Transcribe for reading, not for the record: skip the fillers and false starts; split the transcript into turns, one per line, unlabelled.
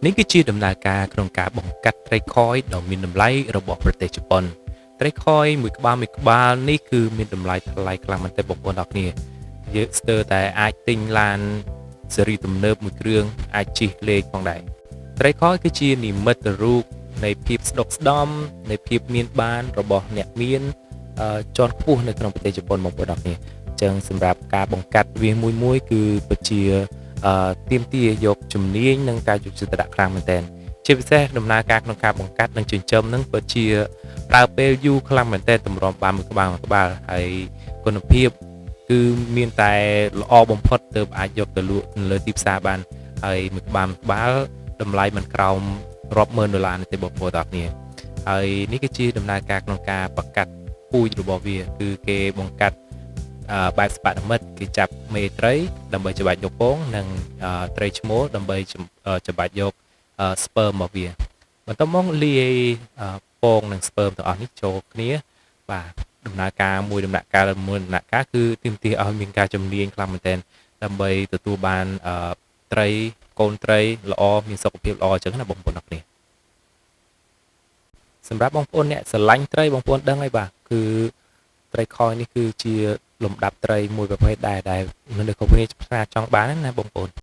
នេះគឺជាដំណើរការក្នុងការបង្កាត់ត្រីខយដ៏មានតម្លៃរបស់ប្រទេសជប៉ុនត្រីខយមួយក្បាលនេះគឺមានតម្លៃថ្លៃខ្លាំងមែនទែនបងប្អូនអរគ្នាយើងស្ទើរតែអាចទិញឡានស៊េរីទំនើបមួយគ្រឿងអាចជិះលេងផងដែរត្រីខយគឺជានិមិត្តរូបនៃភាពស្ដុកស្ដំនៃភាពមានបានរបស់អ្នកមានជាន់ខ្ពស់នៅក្នុងប្រទេសជប៉ុនបងប្អូនអរគ្នាអញ្ចឹងសម្រាប់ការបង្កាត់វាមួយគឺពិតជាទាមទារយកជំនាញនិងការយកចិត្តទុកដាក់ខ្លាំងមែនទែនជាពិសេសដំណើរការក្នុងការបង្កាត់និងចិញ្ចឹមនឹងពិតជាប្រើពេលយូរខ្លាំងមែនទែនតម្រាំបានមួយក្បាលហើយគុណភាពគឺមានតែល្អបំផុតទើបអាចយកទៅលក់នៅលើទីផ្សារបានហើយមួយក្បាលតម្លៃមិនក្រោមរាប់ម៉ឺនដុល្លារទេបងប្អូនទាំងអស់គ្នាហើយនេះគឺជាដំណើរការក្នុងការបង្កាត់ពូជរបស់វាគឺគេបង្កាត់បែបស្បាតមិត្តគេចាប់មេត្រីដើម្បីច្បាច់យកពងនិងត្រីឈ្មោលដើម្បីច្បាច់យកស្ពឺមរបស់វាបន្ទាប់មកលាយពងនិងស្ពឺមទាំងអស់នេះចូលគ្នាបាទដំណើរការមួយដំណាក់កាលគឺទាមទារឲ្យមានការជំនាញខ្លាំងមែនទែនដើម្បីទទួលបានត្រីកូនត្រីល្អមានសុខភាពល្អអញ្ចឹងណាបងប្អូនអរគ្នាសម្រាប់បងប្អូនអ្នកស្រឡាញ់ត្រីបងប្អូនដឹងហើយបាទគឺត្រីខយនេះគឺជាលំដាប់ត្រីមួយប្រភេទដែលមនុស្សគ្រប់គ្នាចង់បានណាបងប្អូន